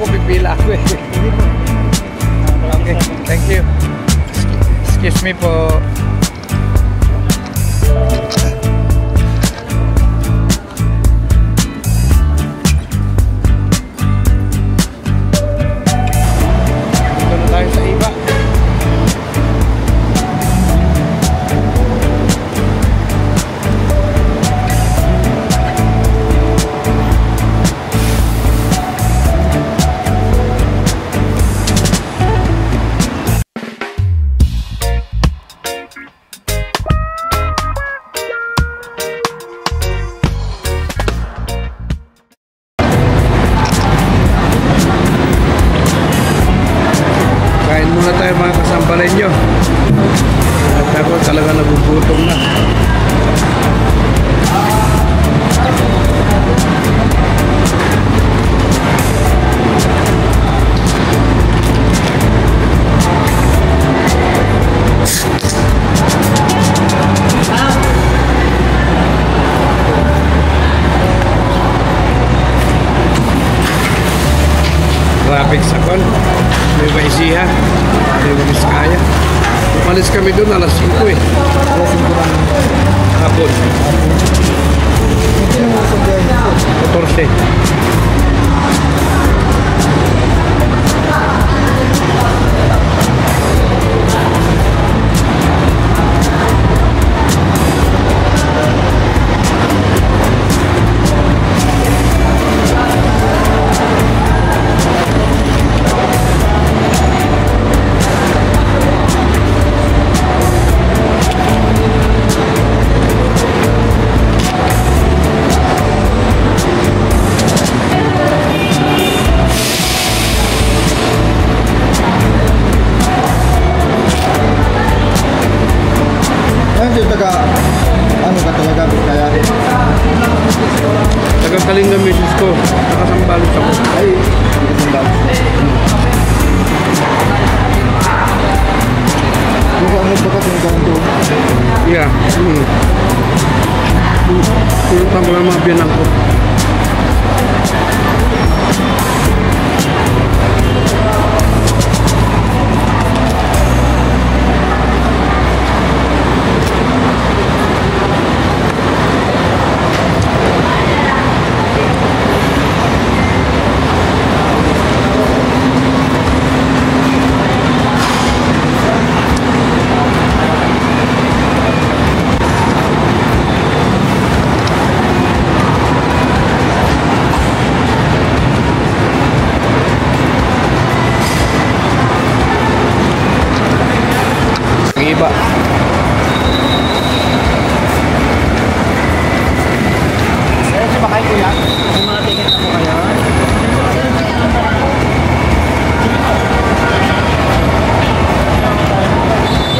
ko, pipila ako eh. Okay, thank you. Excuse me po. Dito na tayo sa iba. Muna tayo mga kasampalin nyo at ako talaga nagugutom na. Traffic sa kon may Baisiha, may Vizcaya. Umalis kami doon alas 5 eh. Alas 5 lang hapon. 14. Nagkakaling na misis ko, nakasambalit ako. Ay, nakasambalit. Mukha mo ba kasi yung doon? Yeah. Tulungan ko lang mga biyanang ko. Iba. Sir, sumakay ko yan. May mga ticket na po kayo.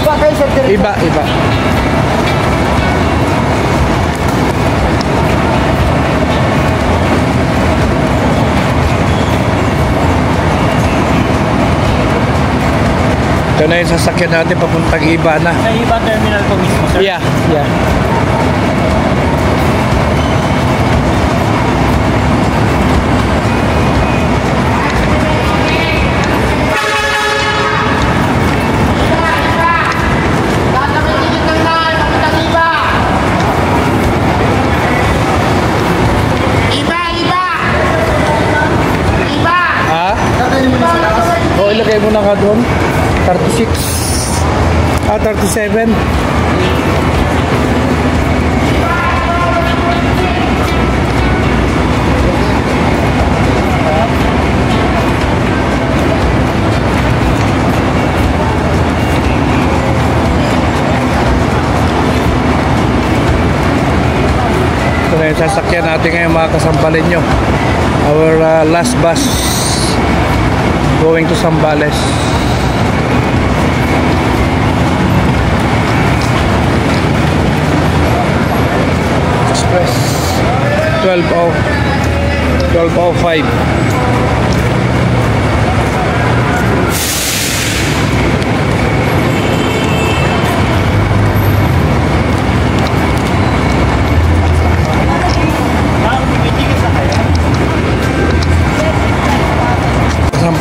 Iba kayo, sir. Iba. Ito na yung sasakyan natin papuntang Iba na. Sa Iba terminal po mismo, sir? Yeah. O, ilagay mo na ka doon. 36. 37. Ito na yung sasakyan natin ngayon mga kasampalin nyo. Our last bus going to Zambales. Express 12:05.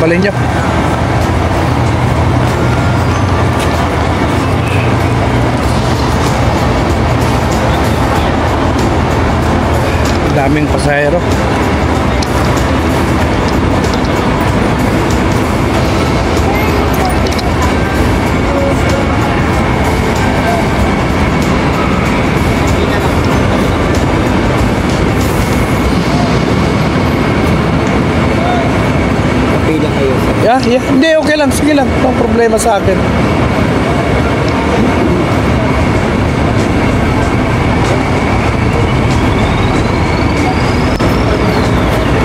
pasambalin nyo. Daming pasahero. Yeah. Hindi, okay lang. Sige lang. Walang problema sa akin.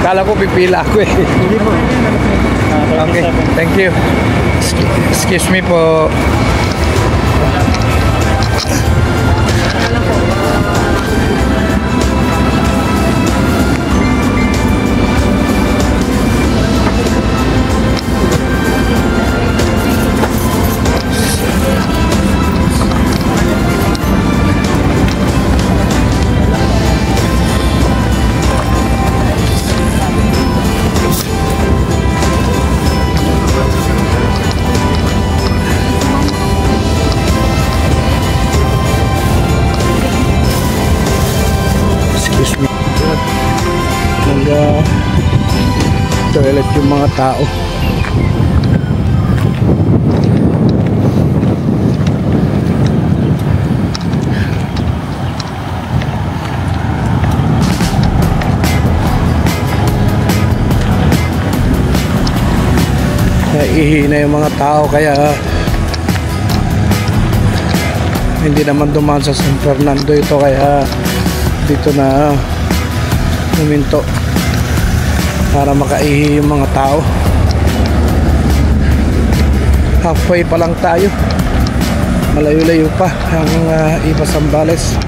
Kala ko pipila ako eh. Hindi po. Okay, thank you. Excuse me po. Toilet yung mga tao. Ihina yung mga tao kaya hindi naman dumaan sa San Fernando ito, kaya dito na huminto para makaihi yung mga tao. Halfway pa lang tayo, malayo-layo pa ang Iba Zambales.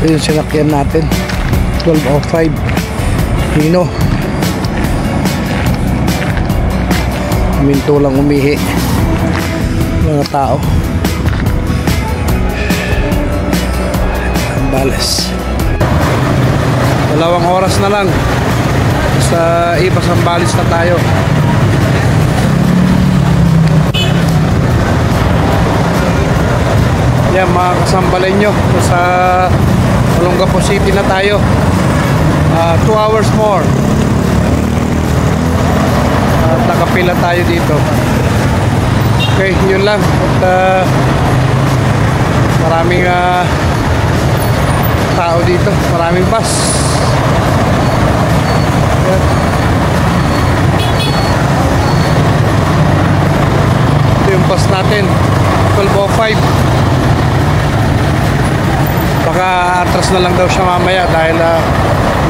Ito yung sinakyan natin, 1205 Hino. Huminto lang umihi mga tao. Zambales, 2 oras na lang sa Iba Zambales na tayo. Yan mga kasambalay nyo, sa Olongapo City na tayo. 2 hours more. Nakapila tayo dito. Okay, yun lang. At maraming tao dito, maraming bus. Yan. Ito yung bus natin, 1205. Baka atras na lang daw siya mamaya dahil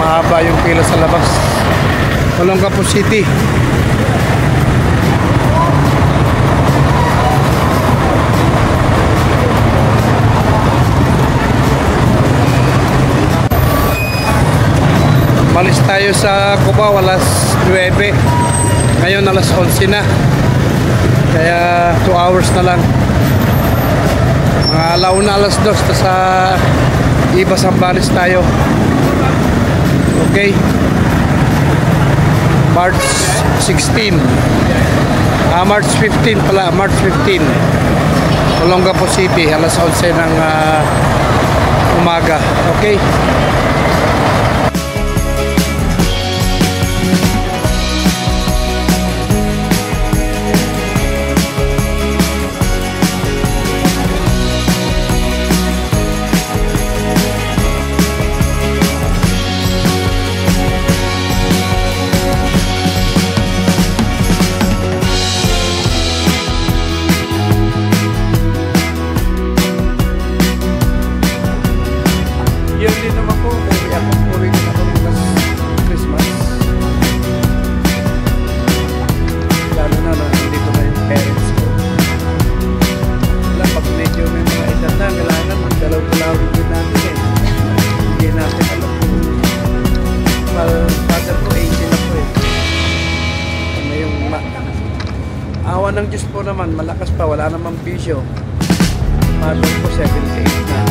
mahaba yung pila sa labas. Olongapo City. Malis tayo sa Cubao alas 9. Ngayon alas 11 na. Kaya 2 hours na lang. Mga alauna alas 2 sa Iba Zambales tayo. Okay. March 16. March 15 pala. March 15. Olongapo City. Alas 11 ng umaga. Okay. Yun din naman po, kaya pag-uwi ko na kami ng Christmas. Lalo na nandito na yung parents ko. Wala, pag medyo may mga edad na, kailangan magdalaw-dalawin din natin eh. Hindi natin alam kung father ko 80 na po eh. Ano yung awa ng Diyos po naman, malakas pa, wala namang bisyo. Mother ko 78 na.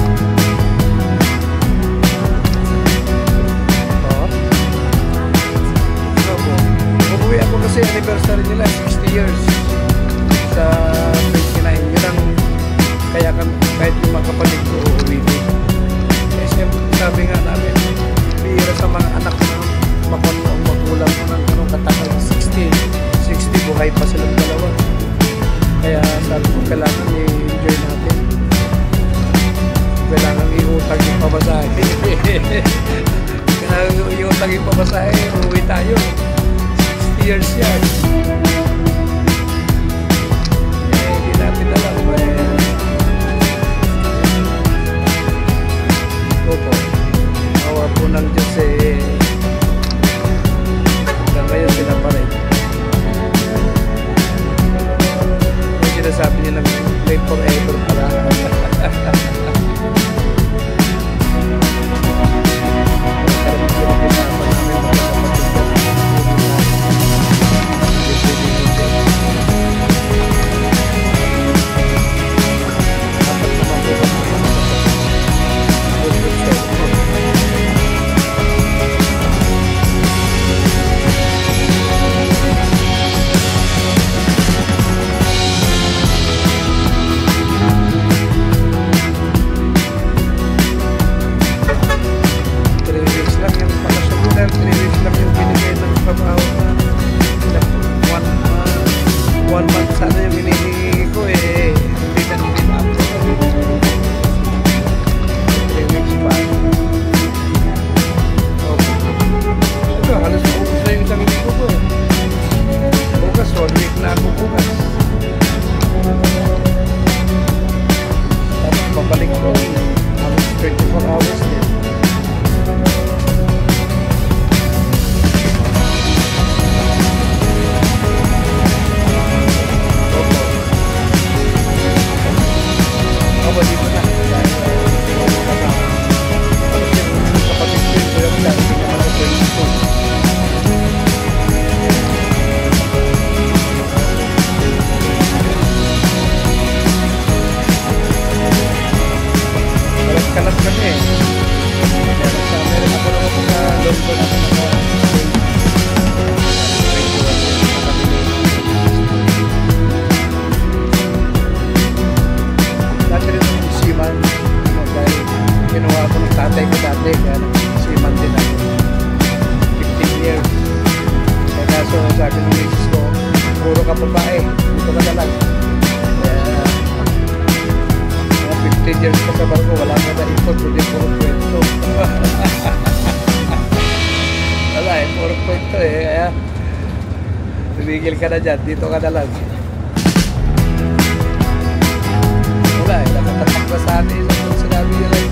lang yung pamasahe, uuwi tayo. 60 years yan. Eh, hindi natin alam. Opo. Awa po ng Diyos eh. Hanggang ngayon sila pa rin. Yung sinasabi niya na live forever pala. Tatay ko dati, siman din ako. 15 years. Kaya kaso sabi ng misis ko, puro ka babae, dito ka na lang. Kaya, 15 years ka sa barko, wala ka na ikot, hindi puro kwento. Wala eh, puro kwento eh. Kaya, tumigil ka na dyan, dito ka na lang. Wala eh, nakatatak na sa atin sa sinabi nila eh.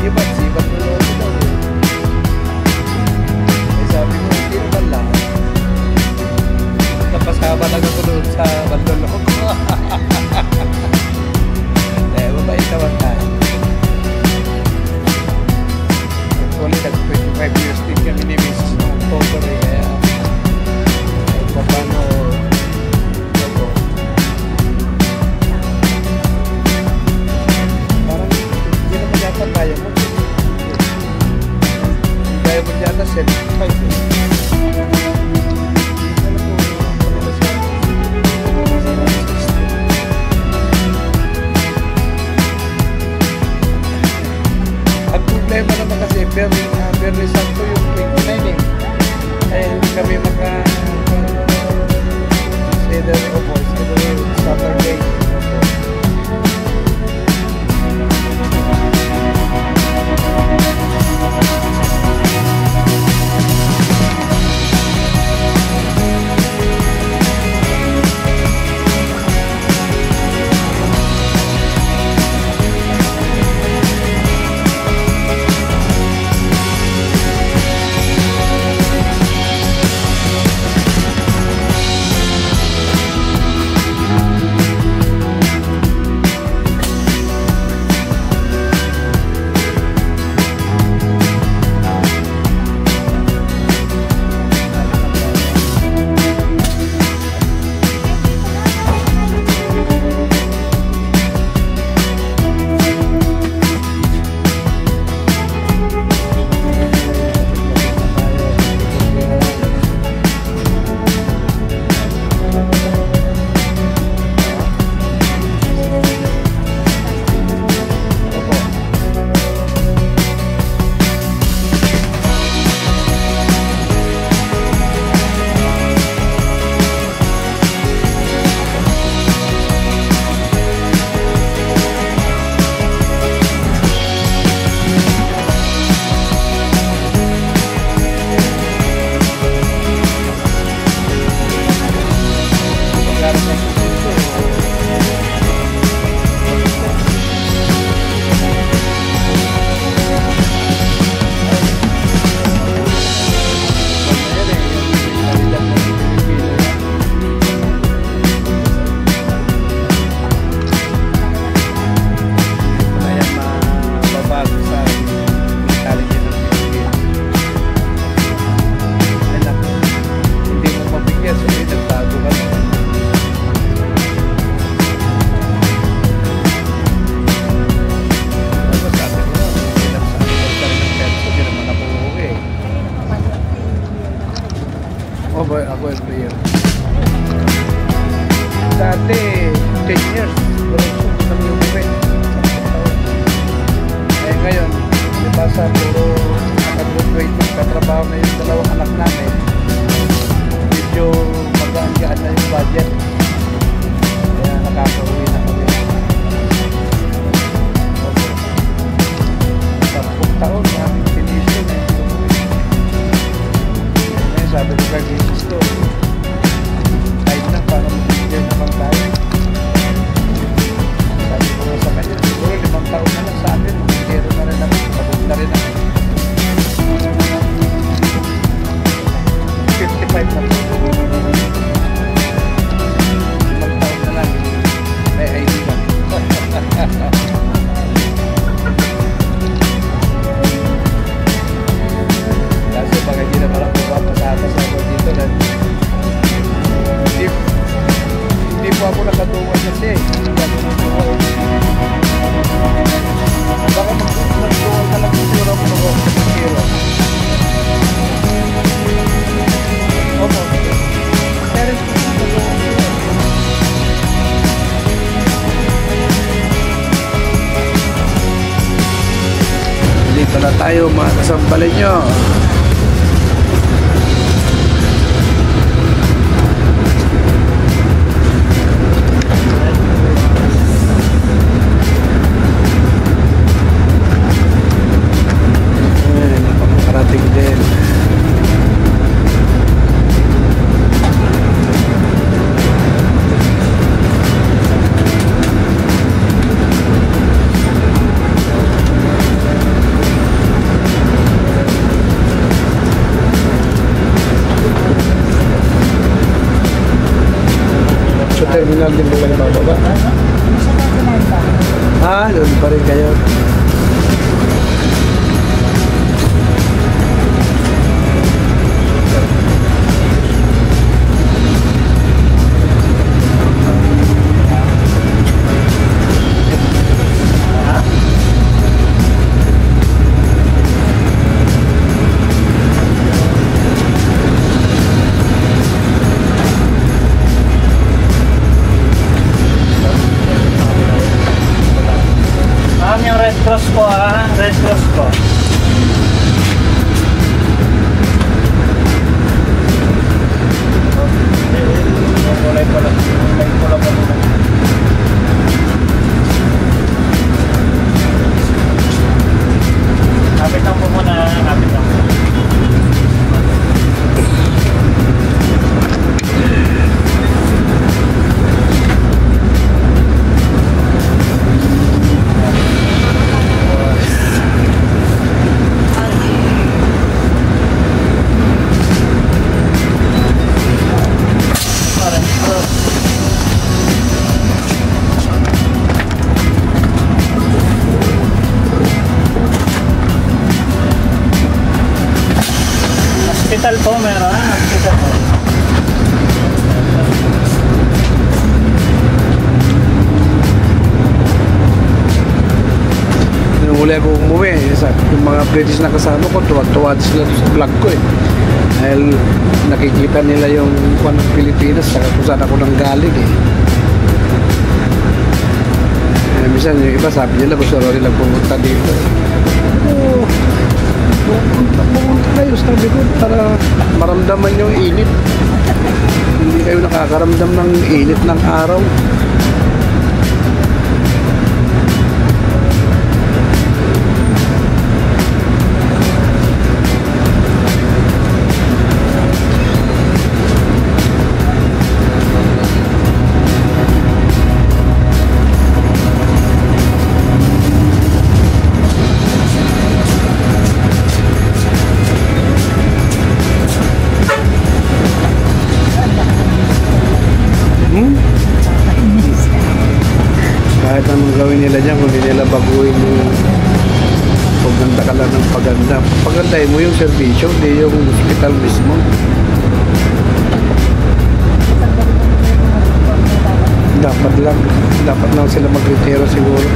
Sibat mo loob mo. Eh sabi ko, hindi naman lang. Napasama lang ako doon sa bandolog. Eh, mabait naman tayo. Actually, nag-25 years din kami ni Mrs. noong October eh. Kaya, kahit pa paano, kaya mo. Kaya mo yata 75. Ang problema naman kasi very sakto yung 29 eh. Kaya hindi kami consider Saturday. Ako every year. Dati, 10 years. Diretso kami umuwi. Eh ngayon, diba sa puro nakagraduate, katrabaho na yung dalawang anak namin, medyo magaan-gaan na yung budget. Kaya nakakauwi na kami. 10 taon na pinisyon eh. Ngayon sabi ko kay business ko, kahit na para mag-enjoy naman tayo. Sabi ko sa kanya, siguro 5 taon na lang sa atin, mag-zero na rin naman, pagod na rin naman. 55 na po. 5 taon na lang, may ID ba? Kasi baka hindi na parang pumapasatas ako dito lang. Hindi po ako nakatungan kasi. Baka magtungan ka lang siguro ako mag-zero. Opo. Parents ko nakatungan sila. Dito na tayo mga kasampalin nyo. Nakakarating din. Terminal din po kayo bababa. Ah, doon pa rin kayo. Yung Red Cross po Red Cross po. Kulay pula po. Kapit lang po muna, kapit lang po. Hospital po meron, hospital po. Nung uli ako umuwi, yung mga British na kasama ko, tuwa-tuwa sila sa vlog ko eh. Dahil nakikita nila yung kung ng Pilipinas, saka kung saan ako nang galing eh. Minsan yung iba sabi nila gusto rin lang pumunta dito. Oo. Pumunta kayo, sabi ko, para maramdaman yung init. Hindi kayo nakakaramdam ng init ng araw. Kahit anong gawin nila dyan, kung hindi nila baguhin yung paganda ka lang ng paganda. Pagandahin mo yung servisyo, hindi yung hospital mismo. Dapat lang sila mag-retiro siguro.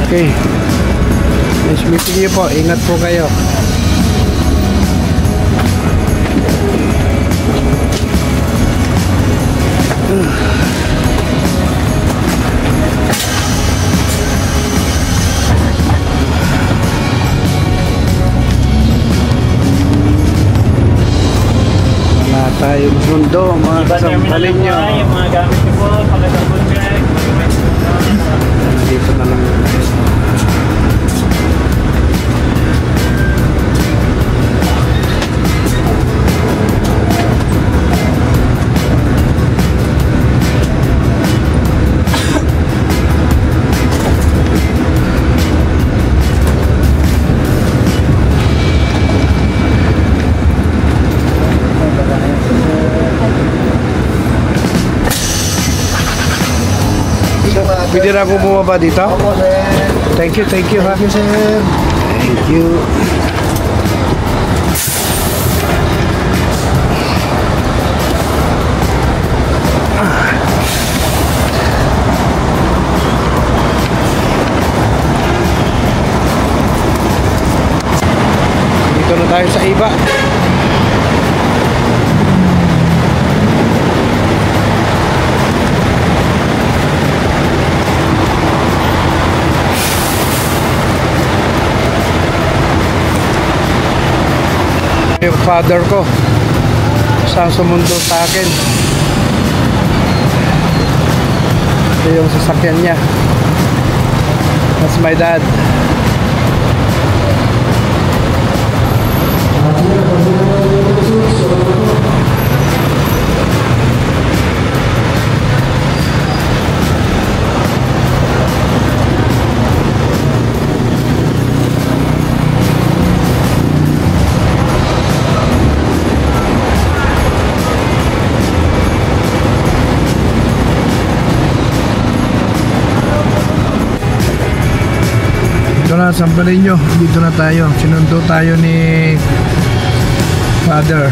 Okay. Nice meeting you po. Ingat po kayo. Wala tayong sundo, mga kasampalin nyo. Yung mga gamit nyo po, pagkasabon check. Dito na lang. Pwede na ako bumaba dito? Opo, sir. Thank you ha. Thank you, sir. Thank you. Dito na tayo sa iba. Yung father ko sa sumundo sa akin. Ito yung sasakyan niya. That's my dad. Sampalin nyo, dito na tayo. Sinundo tayo ni father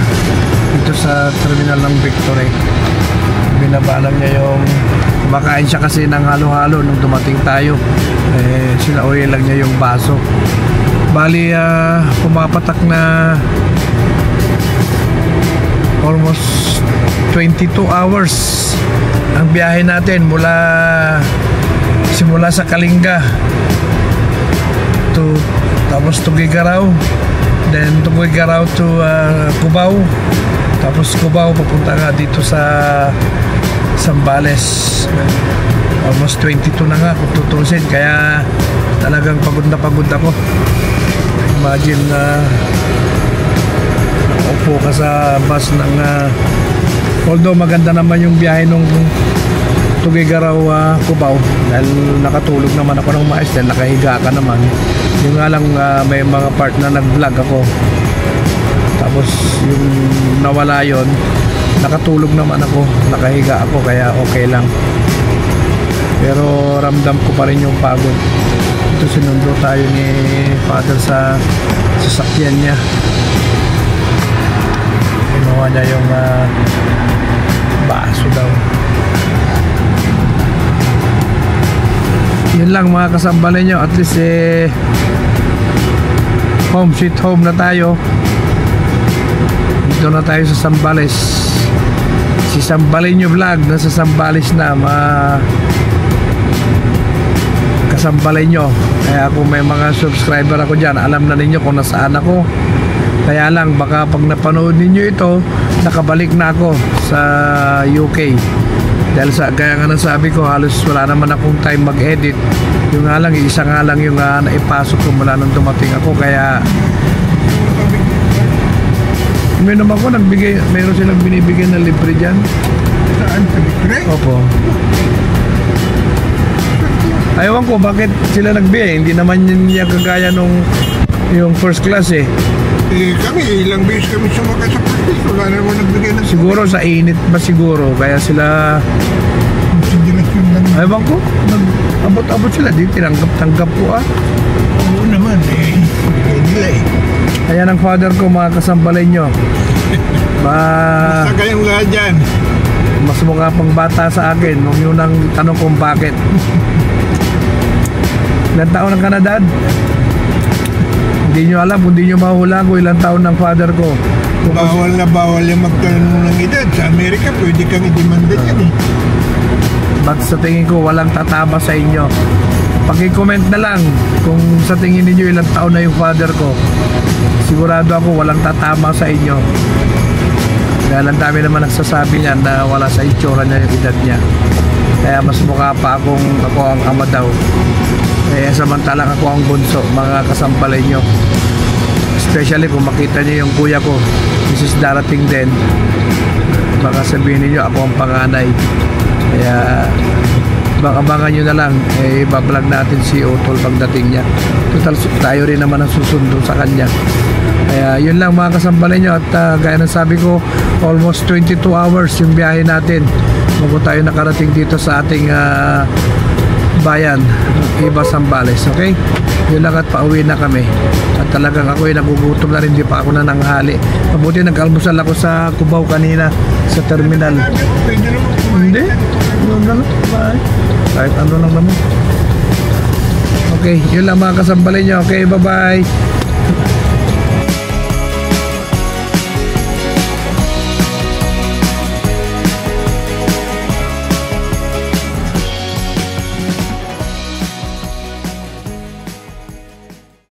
dito sa terminal ng Victory. Binabalan niya yung kumakain siya kasi ng halo-halo nung dumating tayo. Sila oil lang niya yung baso. Bali pumapatak na almost 22 hours ang biyahe natin simula sa Kalinga tapos Tuguegarao, then Tuguegarao to Cubao, tapos Cubao papunta nga dito sa Zambales. Almost 22 na nga kung tutusin, kaya talagang pagod na pagod ako. Imagine upo ka sa bus ng although maganda naman yung biyahe nung Tuguegarao Cubao dahil nakatulog naman ako ng maayos dahil nakahiga ka naman. Yung nga lang may mga part na nag-vlog ako, tapos yung nawala yon, nakatulog naman ako, nakahiga ako, kaya okay lang. Pero ramdam ko pa rin yung pagod. Ito sinundo tayo ni father sa sasakyan niya. Ginawa niya yung baso daw. Yun lang mga kasambalin nyo, at least home sweet home na tayo. Dito na tayo sa Zambales. Si Sambalinyo Vlog nasa Zambales na, kasambalin nyo. Kaya kung may mga subscriber ako dyan, alam na ninyo kung nasaan ako. Kaya lang baka pag napanood ninyo ito, nakabalik na ako sa UK. Dahil gaya nga nasabi ko, halos wala naman akong time mag-edit. Yung nga lang, isa nga lang yung naipasok ko mula nung dumating ako. Kaya uminom ako, mayroon silang binibigay na libre dyan. Saan? Sa Victory? Opo. Ayawan ko bakit sila nagbigay. Hindi naman niya kagaya nung yung first class Kami, ilang beses kami sumakay sa practice. Wala na naman nagbigay ng siguro sa init ba siguro, kaya sila consideration lang. ayawan ko, nag-abot-abot sila. Di tinanggap-tanggap ko Oo naman, bigay nila Kaya ng father ko, mga kasambalin nyo, Basta kayong lahat dyan. mas mukha pang bata sa akin. Huwag nyo nang tanong kung bakit. Ilang taon ang kanadad? Hindi nyo alam, kung di nyo mahula kung ilang taon ng father ko. Bawal na bawal yung magtanong ng edad. Sa Amerika, pwede kang i-demanda yan eh. But sa tingin ko, walang tatama sa inyo. Pag-comment na lang kung sa tingin niyo ilang taon na yung father ko. Sigurado ako walang tatama sa inyo. Dahil ang dami naman nagsasabi niya na wala sa itsura niya yung edad niya. Kaya mas mukha pa ako ang ama daw. Eh samantalang ako ang bunso, mga kasampalay nyo. Especially kung makita niyo yung kuya ko, Mrs. darating din, baka sabihin niyo ako ang panganay. Kaya abangan nyo na lang, bablog natin si Utol pagdating niya. Total tayo rin naman ang susundo sa kanya. Kaya yun lang mga kasambalay nyo. At gaya ng sabi ko, almost 22 hours yung biyahe natin bago tayo nakarating dito sa ating bayan, Iba Zambales. Okay, yun lang at pauwi na kami. At talagang ako nagugutom na rin, di pa ako na nanghali. Mabuti nag-almusal ako sa Cubao kanina sa terminal. Pwede naman kumain. Hindi, yun lang. Bye. Kahit ano lang naman. Okay, yun lang mga kasambalay nyo. Okay, bye bye.